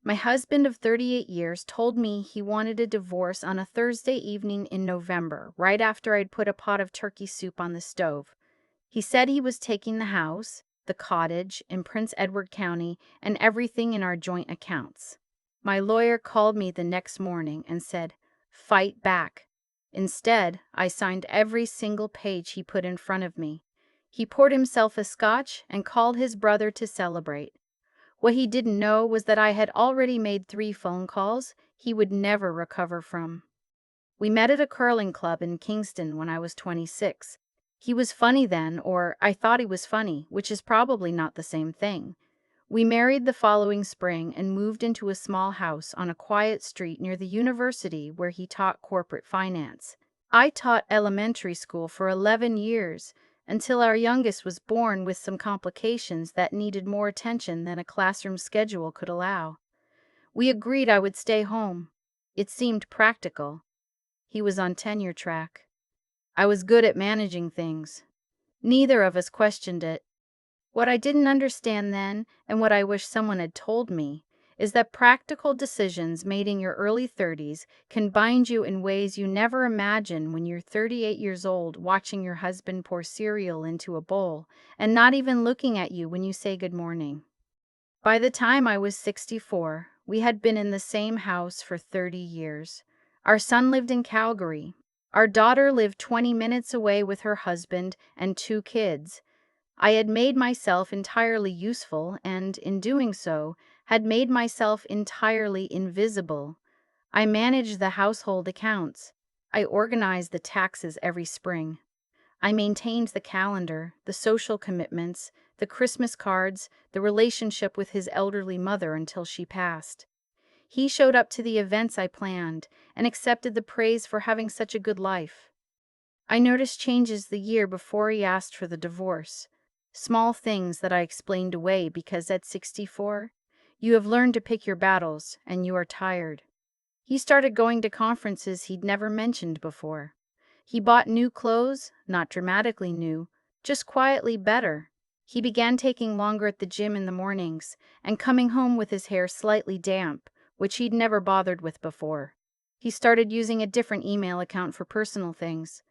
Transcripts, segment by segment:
My husband of 38 years told me he wanted a divorce on a Thursday evening in November, right after I'd put a pot of turkey soup on the stove. He said he was taking the house, the cottage in Prince Edward County, and everything in our joint accounts. My lawyer called me the next morning and said, "Fight back." Instead, I signed every single page he put in front of me. He poured himself a scotch and called his brother to celebrate. What he didn't know was that I had already made 3 phone calls he would never recover from. We met at a curling club in Kingston when I was 26. He was funny then, or I thought he was funny, which is probably not the same thing. We married the following spring and moved into a small house on a quiet street near the university where he taught corporate finance. I taught elementary school for 11 years, until our youngest was born with some complications that needed more attention than a classroom schedule could allow. We agreed I would stay home. It seemed practical. He was on tenure track. I was good at managing things. Neither of us questioned it. What I didn't understand then, and what I wish someone had told me, is that practical decisions made in your early 30s can bind you in ways you never imagine when you're 38 years old watching your husband pour cereal into a bowl and not even looking at you when you say good morning. By the time I was 64, we had been in the same house for 30 years. Our son lived in Calgary. Our daughter lived 20 minutes away with her husband and 2 kids. I had made myself entirely useful and, in doing so, had made myself entirely invisible. I managed the household accounts. I organized the taxes every spring. I maintained the calendar, the social commitments, the Christmas cards, the relationship with his elderly mother until she passed. He showed up to the events I planned and accepted the praise for having such a good life. I noticed changes the year before he asked for the divorce. Small things that I explained away because at 64, you have learned to pick your battles and you are tired. He started going to conferences he'd never mentioned before. He bought new clothes, not dramatically new, just quietly better. He began taking longer at the gym in the mornings and coming home with his hair slightly damp, which he'd never bothered with before. He started using a different email account for personal things.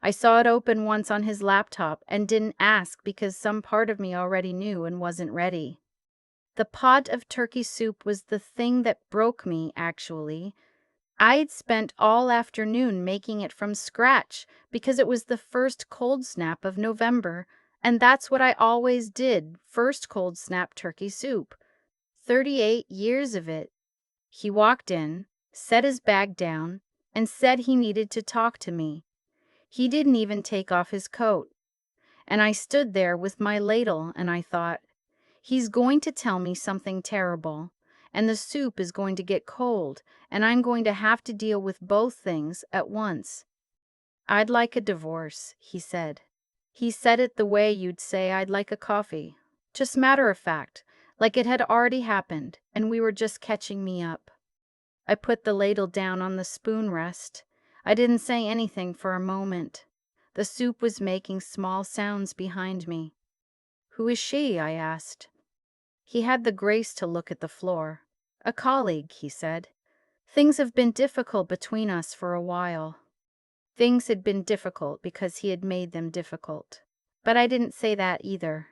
I saw it open once on his laptop and didn't ask because some part of me already knew and wasn't ready. The pot of turkey soup was the thing that broke me, actually. I'd spent all afternoon making it from scratch because it was the first cold snap of November, and that's what I always did, first cold snap turkey soup. 38 years of it. He walked in, set his bag down, and said he needed to talk to me. He didn't even take off his coat. And I stood there with my ladle and I thought, he's going to tell me something terrible, and the soup is going to get cold, and I'm going to have to deal with both things at once. "I'd like a divorce," he said. He said it the way you'd say I'd like a coffee. Just matter of fact, like it had already happened, and we were just catching me up. I put the ladle down on the spoon rest. I didn't say anything for a moment. The soup was making small sounds behind me. "Who is she?" I asked. He had the grace to look at the floor. "A colleague," he said. "Things have been difficult between us for a while." Things had been difficult because he had made them difficult. But I didn't say that either.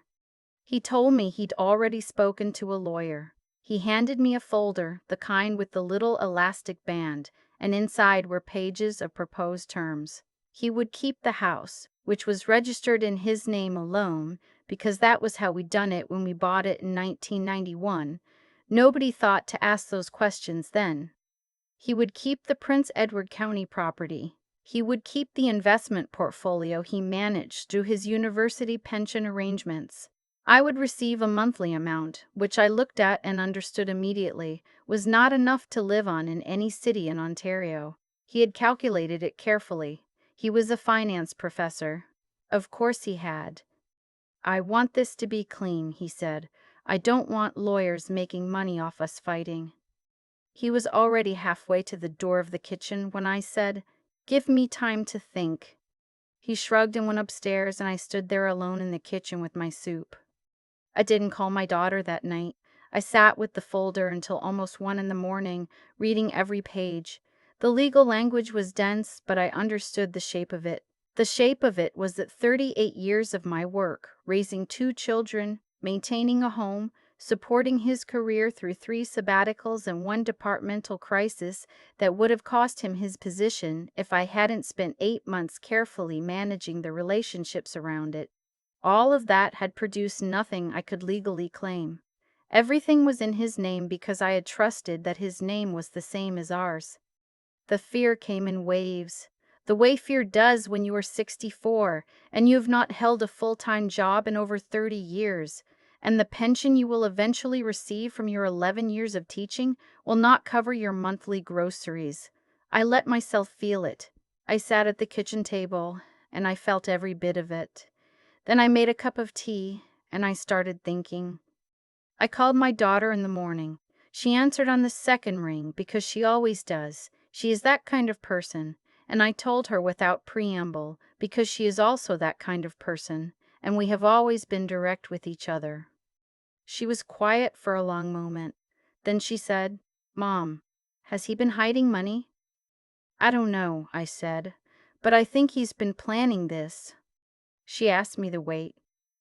He told me he'd already spoken to a lawyer. He handed me a folder, the kind with the little elastic band, and inside were pages of proposed terms. He would keep the house, which was registered in his name alone, because that was how we'd done it when we bought it in 1991. Nobody thought to ask those questions then. He would keep the Prince Edward County property. He would keep the investment portfolio he managed through his university pension arrangements. I would receive a monthly amount, which I looked at and understood immediately was not enough to live on in any city in Ontario. He had calculated it carefully. He was a finance professor. Of course he had. "I want this to be clean," he said. "I don't want lawyers making money off us fighting." He was already halfway to the door of the kitchen when I said, "Give me time to think." He shrugged and went upstairs, and I stood there alone in the kitchen with my soup. I didn't call my daughter that night. I sat with the folder until almost 1 in the morning, reading every page. The legal language was dense, but I understood the shape of it. The shape of it was that 38 years of my work, raising 2 children, maintaining a home, supporting his career through 3 sabbaticals and 1 departmental crisis that would have cost him his position if I hadn't spent 8 months carefully managing the relationships around it. All of that had produced nothing I could legally claim. Everything was in his name because I had trusted that his name was the same as ours. The fear came in waves, the way fear does when you are 64 and you have not held a full-time job in over 30 years, and the pension you will eventually receive from your 11 years of teaching will not cover your monthly groceries. I let myself feel it. I sat at the kitchen table, and I felt every bit of it. Then I made a cup of tea, and I started thinking. I called my daughter in the morning. She answered on the second ring because she always does. She is that kind of person, and I told her without preamble because she is also that kind of person, and we have always been direct with each other. She was quiet for a long moment. Then she said, "Mom, has he been hiding money?" "I don't know," I said, "but I think he's been planning this." She asked me to wait.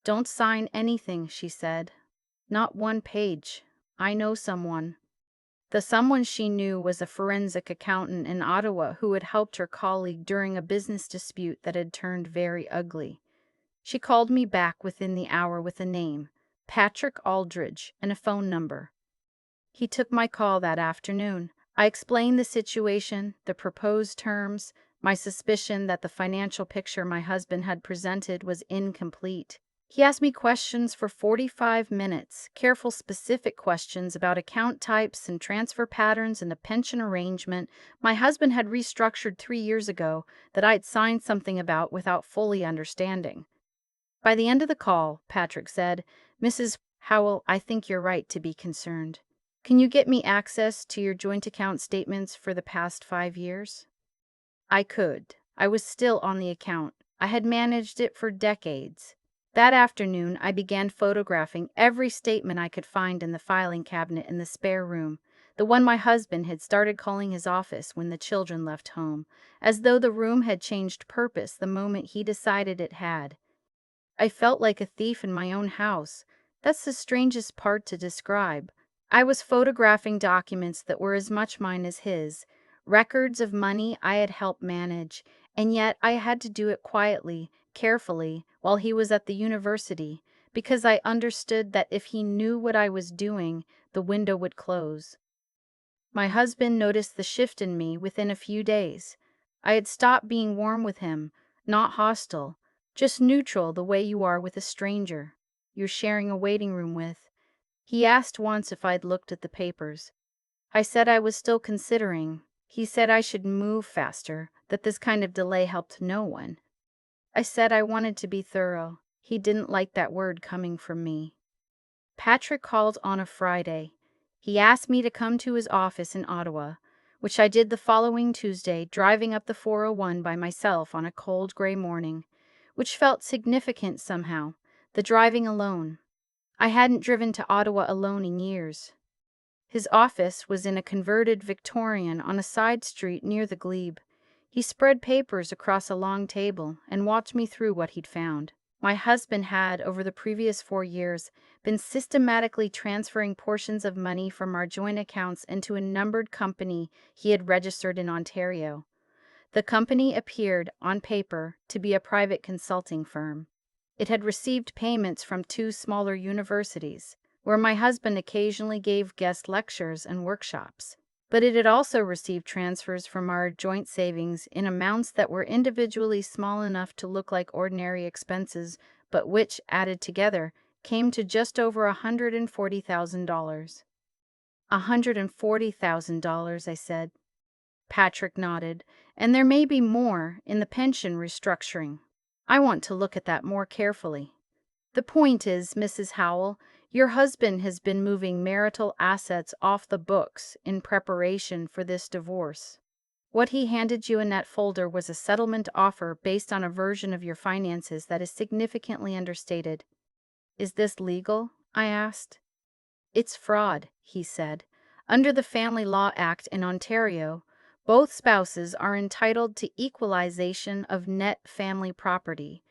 "Don't sign anything," she said. "Not 1 page. I know someone." The someone she knew was a forensic accountant in Ottawa who had helped her colleague during a business dispute that had turned very ugly. She called me back within the hour with a name, Patrick Aldridge, and a phone number. He took my call that afternoon. I explained the situation, the proposed terms, my suspicion that the financial picture my husband had presented was incomplete. He asked me questions for 45 minutes, careful, specific questions about account types and transfer patterns and a pension arrangement my husband had restructured 3 years ago that I'd signed something about without fully understanding. By the end of the call, Patrick said, "Mrs. Howell, I think you're right to be concerned. Can you get me access to your joint account statements for the past 5 years?" I could. I was still on the account. I had managed it for decades. That afternoon, I began photographing every statement I could find in the filing cabinet in the spare room, the one my husband had started calling his office when the children left home, as though the room had changed purpose the moment he decided it had. I felt like a thief in my own house. That's the strangest part to describe. I was photographing documents that were as much mine as his, records of money I had helped manage, and yet I had to do it quietly, carefully, while he was at the university, because I understood that if he knew what I was doing, the window would close. My husband noticed the shift in me within a few days. I had stopped being warm with him, not hostile, just neutral the way you are with a stranger you're sharing a waiting room with. He asked once if I'd looked at the papers. I said I was still considering. He said I should move faster, that this kind of delay helped no one. I said I wanted to be thorough. He didn't like that word coming from me. Patrick called on a Friday. He asked me to come to his office in Ottawa, which I did the following Tuesday, driving up the 401 by myself on a cold gray morning, which felt significant somehow, the driving alone. I hadn't driven to Ottawa alone in years. His office was in a converted Victorian on a side street near the Glebe. He spread papers across a long table and walked me through what he'd found. My husband had, over the previous 4 years, been systematically transferring portions of money from our joint accounts into a numbered company he had registered in Ontario. The company appeared, on paper, to be a private consulting firm. It had received payments from 2 smaller universities, where my husband occasionally gave guest lectures and workshops. But it had also received transfers from our joint savings in amounts that were individually small enough to look like ordinary expenses, but which, added together, came to just over $140,000. $140,000, I said. Patrick nodded. "And there may be more in the pension restructuring. I want to look at that more carefully. The point is, Mrs. Howell, your husband has been moving marital assets off the books in preparation for this divorce. What he handed you in that folder was a settlement offer based on a version of your finances that is significantly understated." "Is this legal?" I asked. It's fraud, he said. Under the Family Law Act in Ontario, both spouses are entitled to equalization of net family property.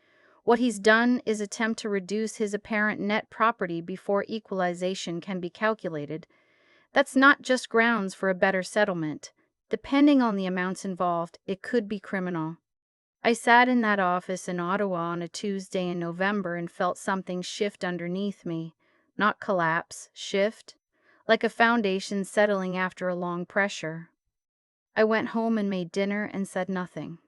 What he's done is attempt to reduce his apparent net property before equalization can be calculated. That's not just grounds for a better settlement. Depending on the amounts involved, it could be criminal. I sat in that office in Ottawa on a Tuesday in November and felt something shift underneath me. Not collapse, shift, like a foundation settling after a long pressure. I went home and made dinner and said nothing.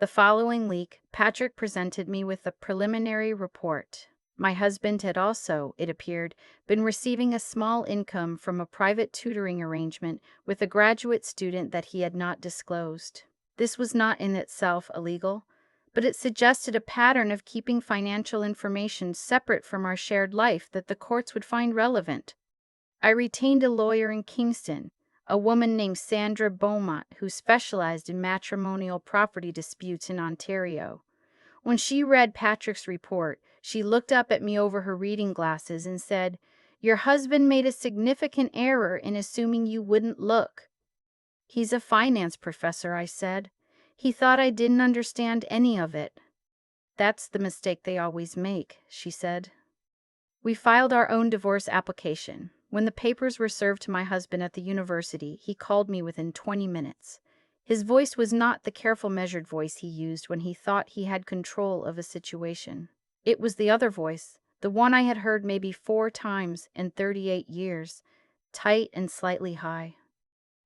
The following week, Patrick presented me with a preliminary report. My husband had also, it appeared, been receiving a small income from a private tutoring arrangement with a graduate student that he had not disclosed. This was not in itself illegal, but it suggested a pattern of keeping financial information separate from our shared life that the courts would find relevant. I retained a lawyer in Kingston, a woman named Sandra Beaumont, who specialized in matrimonial property disputes in Ontario. When she read Patrick's report, she looked up at me over her reading glasses and said, "Your husband made a significant error in assuming you wouldn't look." "He's a finance professor," I said. "He thought I didn't understand any of it." "That's the mistake they always make," she said. We filed our own divorce application. When the papers were served to my husband at the university, he called me within 20 minutes. His voice was not the careful, measured voice he used when he thought he had control of a situation. It was the other voice, the one I had heard maybe 4 times in 38 years, tight and slightly high.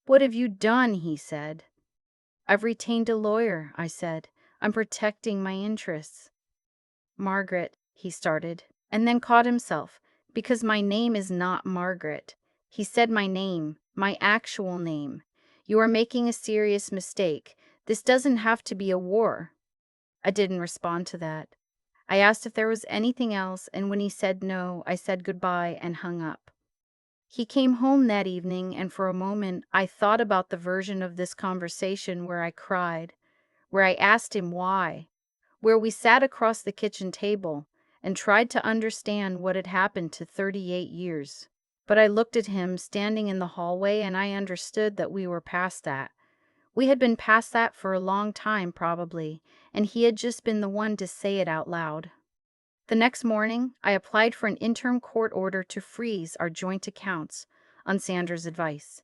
"What have you done?" he said. "I've retained a lawyer," I said. "I'm protecting my interests." "Margaret," he started, and then caught himself, "because my name is not Margaret." He said my name, my actual name. "You are making a serious mistake. This doesn't have to be a war." I didn't respond to that. I asked if there was anything else, and when he said no, I said goodbye and hung up. He came home that evening, and for a moment I thought about the version of this conversation where I cried, where I asked him why, where we sat across the kitchen table and tried to understand what had happened to 38 years. But I looked at him standing in the hallway and I understood that we were past that. We had been past that for a long time, probably, and he had just been the one to say it out loud. The next morning, I applied for an interim court order to freeze our joint accounts, on Sandra's advice.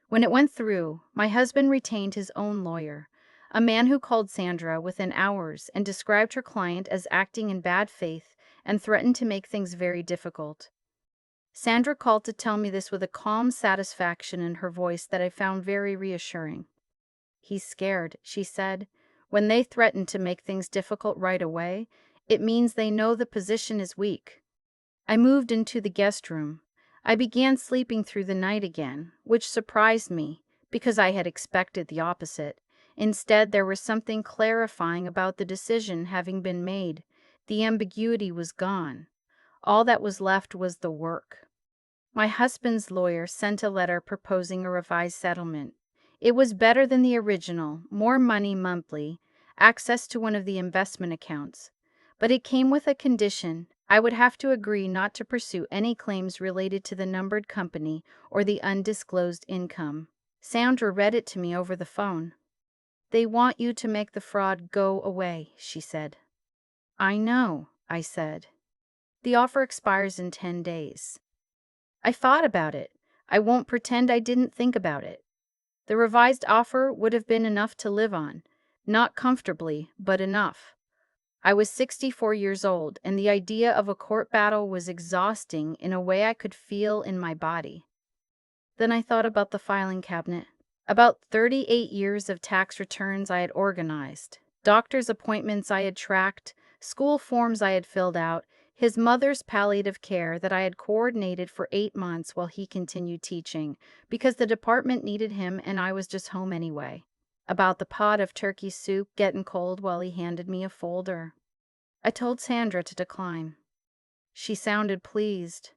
When it went through, my husband retained his own lawyer, a man who called Sandra within hours and described her client as acting in bad faith and threatened to make things very difficult. Sandra called to tell me this with a calm satisfaction in her voice that I found very reassuring. "He's scared," she said. "When they threaten to make things difficult right away, it means they know the position is weak." I moved into the guest room. I began sleeping through the night again, which surprised me, because I had expected the opposite. Instead, there was something clarifying about the decision having been made. The ambiguity was gone. All that was left was the work. My husband's lawyer sent a letter proposing a revised settlement. It was better than the original, more money monthly, access to one of the investment accounts. But it came with a condition. I would have to agree not to pursue any claims related to the numbered company or the undisclosed income. Sandra read it to me over the phone. "They want you to make the fraud go away," she said. "I know," I said. "The offer expires in 10 days. I thought about it. I won't pretend I didn't think about it. The revised offer would have been enough to live on. Not comfortably, but enough. I was 64 years old, and the idea of a court battle was exhausting in a way I could feel in my body. Then I thought about the filing cabinet. About 38 years of tax returns I had organized, doctor's appointments I had tracked, school forms I had filled out, his mother's palliative care that I had coordinated for 8 months while he continued teaching, because the department needed him and I was just home anyway. About the pot of turkey soup getting cold while he handed me a folder. I told Sandra to decline. She sounded pleased.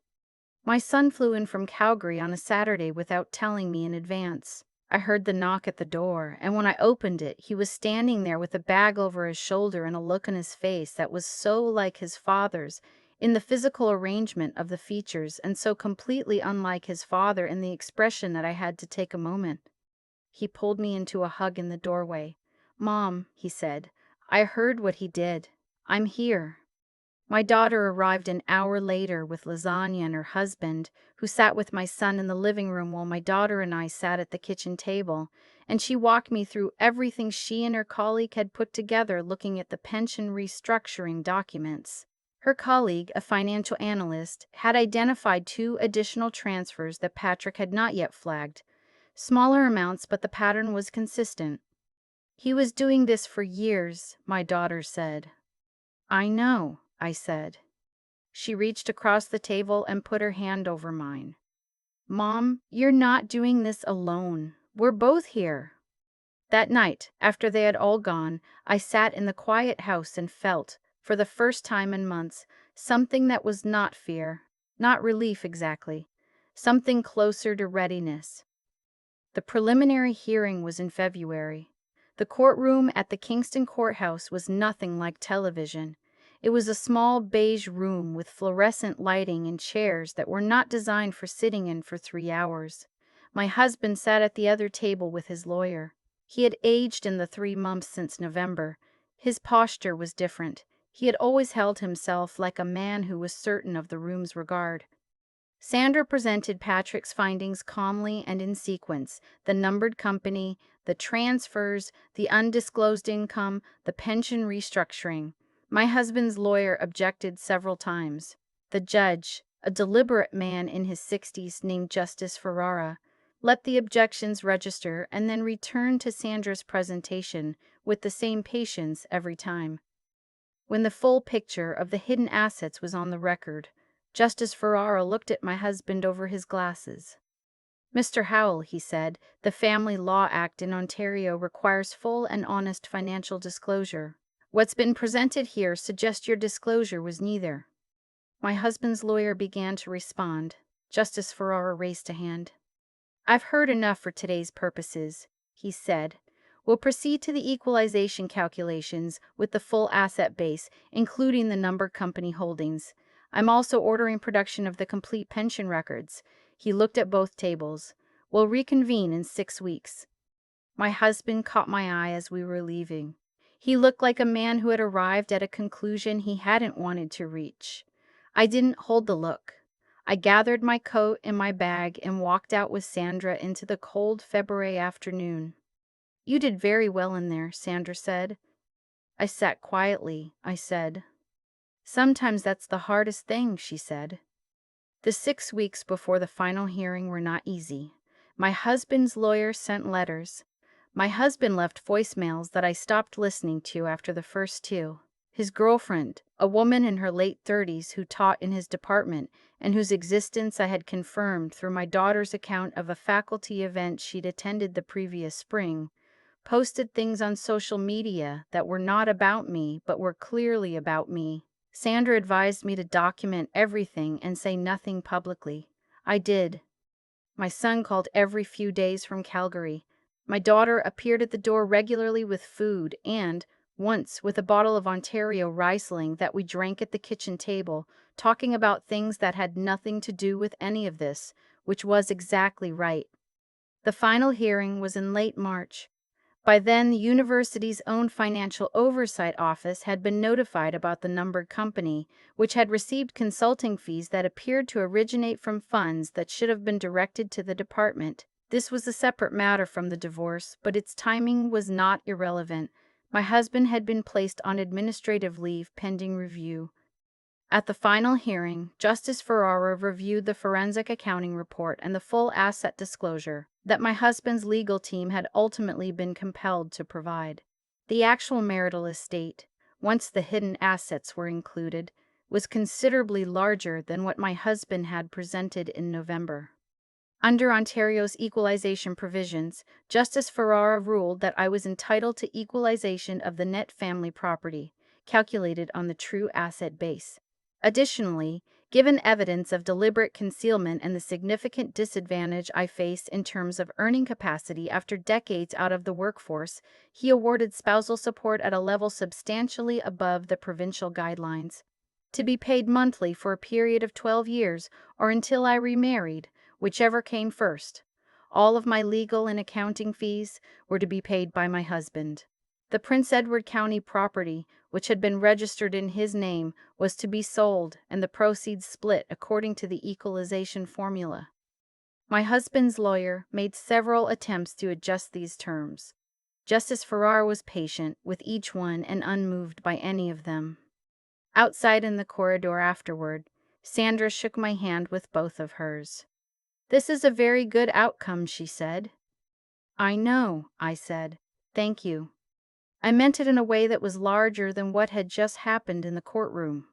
My son flew in from Calgary on a Saturday without telling me in advance. I heard the knock at the door, and when I opened it, he was standing there with a bag over his shoulder and a look on his face that was so like his father's, in the physical arrangement of the features, and so completely unlike his father in the expression that I had to take a moment. He pulled me into a hug in the doorway. "Mom," he said, "I heard what he did. I'm here." My daughter arrived an hour later with lasagna and her husband, who sat with my son in the living room while my daughter and I sat at the kitchen table, and she walked me through everything she and her colleague had put together looking at the pension restructuring documents. Her colleague, a financial analyst, had identified 2 additional transfers that Patrick had not yet flagged. Smaller amounts, but the pattern was consistent. "He was doing this for years," my daughter said. "I know," I said. She reached across the table and put her hand over mine. "Mom, you're not doing this alone. We're both here." That night, after they had all gone, I sat in the quiet house and felt, for the first time in months, something that was not fear, not relief exactly, something closer to readiness. The preliminary hearing was in February. The courtroom at the Kingston courthouse was nothing like television. It was a small beige room with fluorescent lighting and chairs that were not designed for sitting in for 3 hours. My husband sat at the other table with his lawyer. He had aged in the 3 months since November. His posture was different. He had always held himself like a man who was certain of the room's regard. Sandra presented Patrick's findings calmly and in sequence: the numbered company, the transfers, the undisclosed income, the pension restructuring. My husband's lawyer objected several times. The judge, a deliberate man in his 60s named Justice Ferrara, let the objections register and then returned to Sandra's presentation with the same patience every time. When the full picture of the hidden assets was on the record, Justice Ferrara looked at my husband over his glasses. "Mr. Howell," he said, "the Family Law Act in Ontario requires full and honest financial disclosure. What's been presented here suggests your disclosure was neither." My husband's lawyer began to respond. Justice Ferrara raised a hand. "I've heard enough for today's purposes," he said. "We'll proceed to the equalization calculations with the full asset base, including the numbered company holdings. I'm also ordering production of the complete pension records." He looked at both tables. "We'll reconvene in 6 weeks." My husband caught my eye as we were leaving. He looked like a man who had arrived at a conclusion he hadn't wanted to reach. I didn't hold the look. I gathered my coat and my bag and walked out with Sandra into the cold February afternoon. "You did very well in there," Sandra said. I sat quietly, I said. "Sometimes that's the hardest thing," she said. The 6 weeks before the final hearing were not easy. My husband's lawyer sent letters. My husband left voicemails that I stopped listening to after the first 2. His girlfriend, a woman in her late 30s who taught in his department and whose existence I had confirmed through my daughter's account of a faculty event she'd attended the previous spring, posted things on social media that were not about me but were clearly about me. Sandra advised me to document everything and say nothing publicly. I did. My son called every few days from Calgary. My daughter appeared at the door regularly with food and, once, with a bottle of Ontario Riesling that we drank at the kitchen table, talking about things that had nothing to do with any of this, which was exactly right. The final hearing was in late March. By then, the university's own financial oversight office had been notified about the numbered company, which had received consulting fees that appeared to originate from funds that should have been directed to the department. This was a separate matter from the divorce, but its timing was not irrelevant. My husband had been placed on administrative leave pending review. At the final hearing, Justice Ferrara reviewed the forensic accounting report and the full asset disclosure that my husband's legal team had ultimately been compelled to provide. The actual marital estate, once the hidden assets were included, was considerably larger than what my husband had presented in November. Under Ontario's equalization provisions, Justice Ferrara ruled that I was entitled to equalization of the net family property, calculated on the true asset base. Additionally, given evidence of deliberate concealment and the significant disadvantage I faced in terms of earning capacity after decades out of the workforce, he awarded spousal support at a level substantially above the provincial guidelines. to be paid monthly for a period of 12 years or until I remarried, whichever came first. All of my legal and accounting fees were to be paid by my husband. The Prince Edward County property, which had been registered in his name, was to be sold and the proceeds split according to the equalization formula. My husband's lawyer made several attempts to adjust these terms. Justice Farrar was patient with each one and unmoved by any of them. Outside in the corridor afterward, Sandra shook my hand with both of hers. "This is a very good outcome," she said. "I know," I said. "Thank you." I meant it in a way that was larger than what had just happened in the courtroom.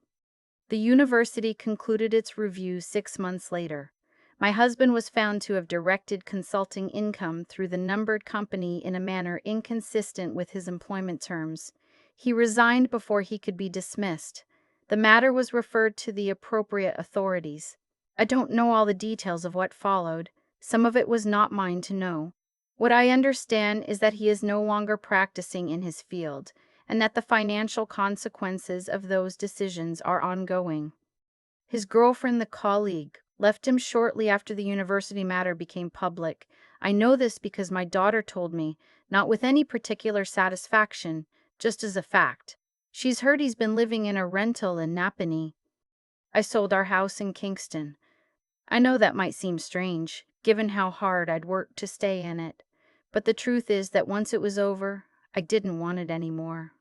The university concluded its review 6 months later. My husband was found to have directed consulting income through the numbered company in a manner inconsistent with his employment terms. He resigned before he could be dismissed. The matter was referred to the appropriate authorities. I don't know all the details of what followed. Some of it was not mine to know. What I understand is that he is no longer practicing in his field, and that the financial consequences of those decisions are ongoing. His girlfriend, the colleague, left him shortly after the university matter became public. I know this because my daughter told me, not with any particular satisfaction, just as a fact. She's heard he's been living in a rental in Napanee. I sold our house in Kingston. I know that might seem strange, given how hard I'd worked to stay in it. But the truth is that once it was over, I didn't want it anymore.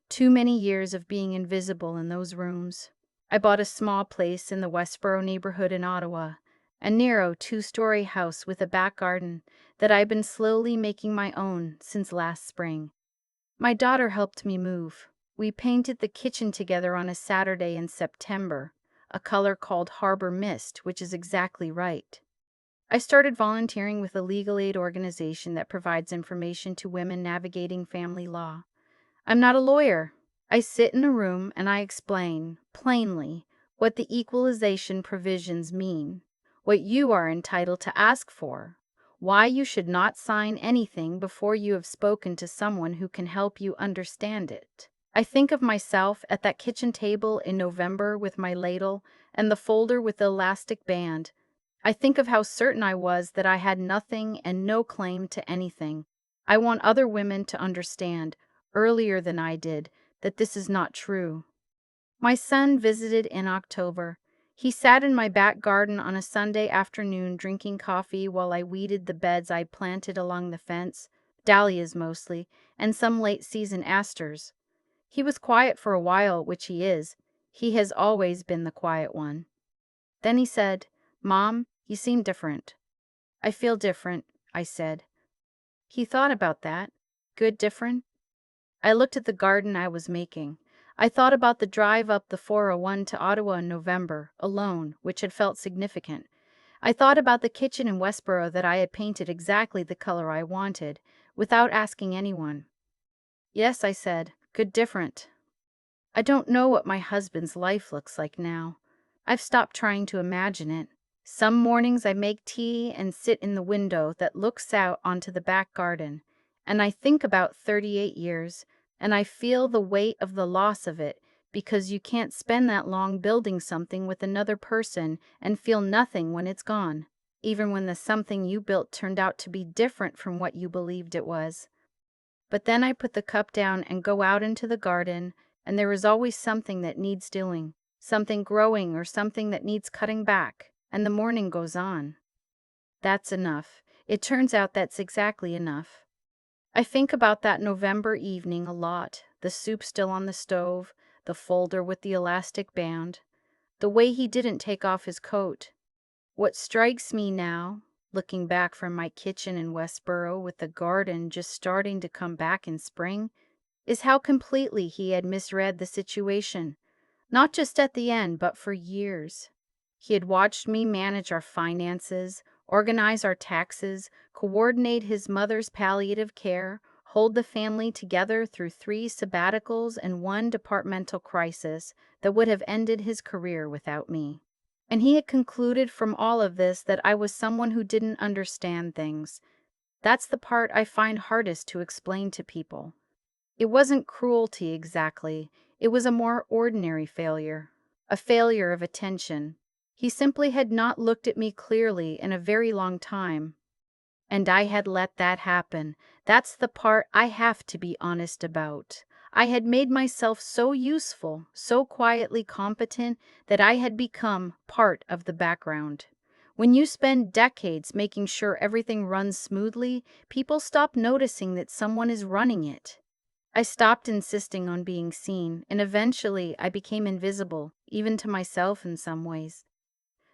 Too many years of being invisible in those rooms. I bought a small place in the Westboro neighborhood in Ottawa, a narrow 2-story house with a back garden that I've been slowly making my own since last spring. My daughter helped me move. We painted the kitchen together on a Saturday in September, a color called Harbor Mist, which is exactly right. I started volunteering with a legal aid organization that provides information to women navigating family law. I'm not a lawyer. I sit in a room and I explain, plainly, what the equalization provisions mean, what you are entitled to ask for, why you should not sign anything before you have spoken to someone who can help you understand it. I think of myself at that kitchen table in November with my ladle and the folder with the elastic band. I think of how certain I was that I had nothing and no claim to anything. I want other women to understand, earlier than I did, that this is not true. My son visited in October. He sat in my back garden on a Sunday afternoon drinking coffee while I weeded the beds I planted along the fence, dahlias mostly, and some late-season asters. He was quiet for a while, which he is. He has always been the quiet one. Then he said, "Mom, you seem different." "I feel different," I said. He thought about that. Good different? I looked at the garden I was making. I thought about the drive up the 401 to Ottawa in November, alone, which had felt significant. I thought about the kitchen in Westboro that I had painted exactly the color I wanted, without asking anyone. "Yes," I said, "good different." I don't know what my husband's life looks like now. I've stopped trying to imagine it. Some mornings I make tea and sit in the window that looks out onto the back garden, and I think about 38 years, and I feel the weight of the loss of it, because you can't spend that long building something with another person and feel nothing when it's gone, even when the something you built turned out to be different from what you believed it was. But then I put the cup down and go out into the garden, and there is always something that needs doing, something growing or something that needs cutting back, and the morning goes on. That's enough. It turns out that's exactly enough. I think about that November evening a lot, the soup still on the stove, the folder with the elastic band, the way he didn't take off his coat. What strikes me now, looking back from my kitchen in Westboro with the garden just starting to come back in spring, is how completely he had misread the situation, not just at the end, but for years. He had watched me manage our finances, organize our taxes, coordinate his mother's palliative care, hold the family together through 3 sabbaticals and 1 departmental crisis that would have ended his career without me. And he had concluded from all of this that I was someone who didn't understand things. That's the part I find hardest to explain to people. It wasn't cruelty exactly. It was a more ordinary failure. a failure of attention. He simply had not looked at me clearly in a very long time. And I had let that happen. That's the part I have to be honest about. I had made myself so useful, so quietly competent, that I had become part of the background. When you spend decades making sure everything runs smoothly, people stop noticing that someone is running it. I stopped insisting on being seen, and eventually I became invisible, even to myself in some ways.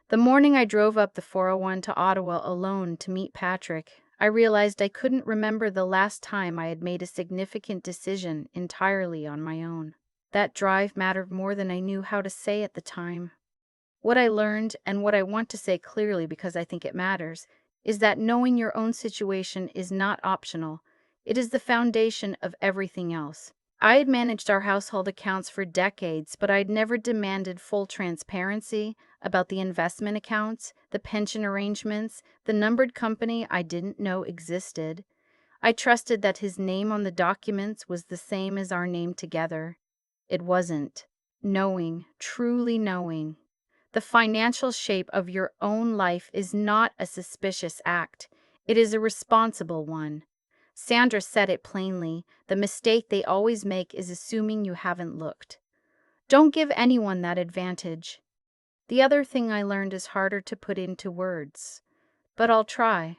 The morning I drove up the 401 to Ottawa alone to meet Patrick, I realized I couldn't remember the last time I had made a significant decision entirely on my own. That drive mattered more than I knew how to say at the time. What I learned, and what I want to say clearly because I think it matters, is that knowing your own situation is not optional. It is the foundation of everything else. I had managed our household accounts for decades, but I'd never demanded full transparency about the investment accounts, the pension arrangements, the numbered company I didn't know existed. I trusted that his name on the documents was the same as our name together. It wasn't. Knowing, truly knowing. The financial shape of your own life is not a suspicious act. It is a responsible one. Sandra said it plainly. The mistake they always make is assuming you haven't looked. Don't give anyone that advantage. The other thing I learned is harder to put into words, but I'll try.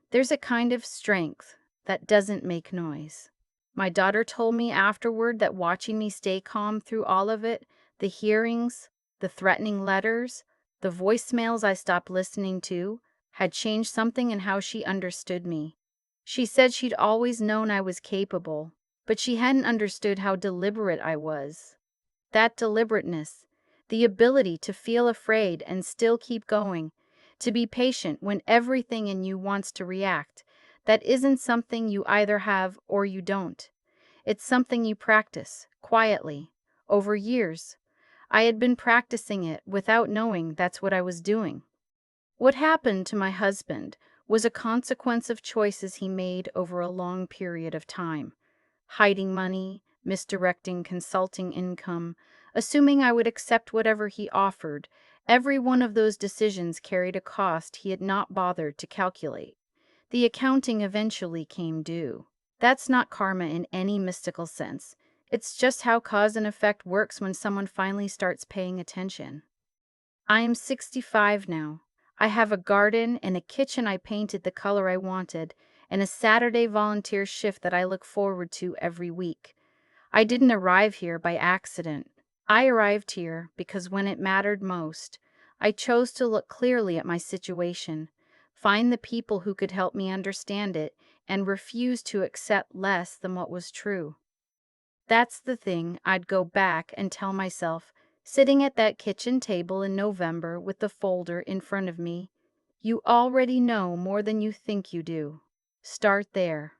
There's a kind of strength that doesn't make noise. My daughter told me afterward that watching me stay calm through all of it, the hearings, the threatening letters, the voicemails I stopped listening to, had changed something in how she understood me. She said she'd always known I was capable, but she hadn't understood how deliberate I was. That deliberateness, the ability to feel afraid and still keep going, to be patient when everything in you wants to react, that isn't something you either have or you don't. It's something you practice, quietly, over years. I had been practicing it without knowing that's what I was doing. What happened to my husband was a consequence of choices he made over a long period of time. Hiding money, misdirecting consulting income, assuming I would accept whatever he offered. Every one of those decisions carried a cost he had not bothered to calculate. The accounting eventually came due. That's not karma in any mystical sense. It's just how cause and effect works when someone finally starts paying attention. I am 65 now. I have a garden and a kitchen I painted the color I wanted, and a Saturday volunteer shift that I look forward to every week. I didn't arrive here by accident. I arrived here because when it mattered most, I chose to look clearly at my situation, find the people who could help me understand it, and refuse to accept less than what was true. That's the thing I'd go back and tell myself, sitting at that kitchen table in November with the folder in front of me. You already know more than you think you do. Start there.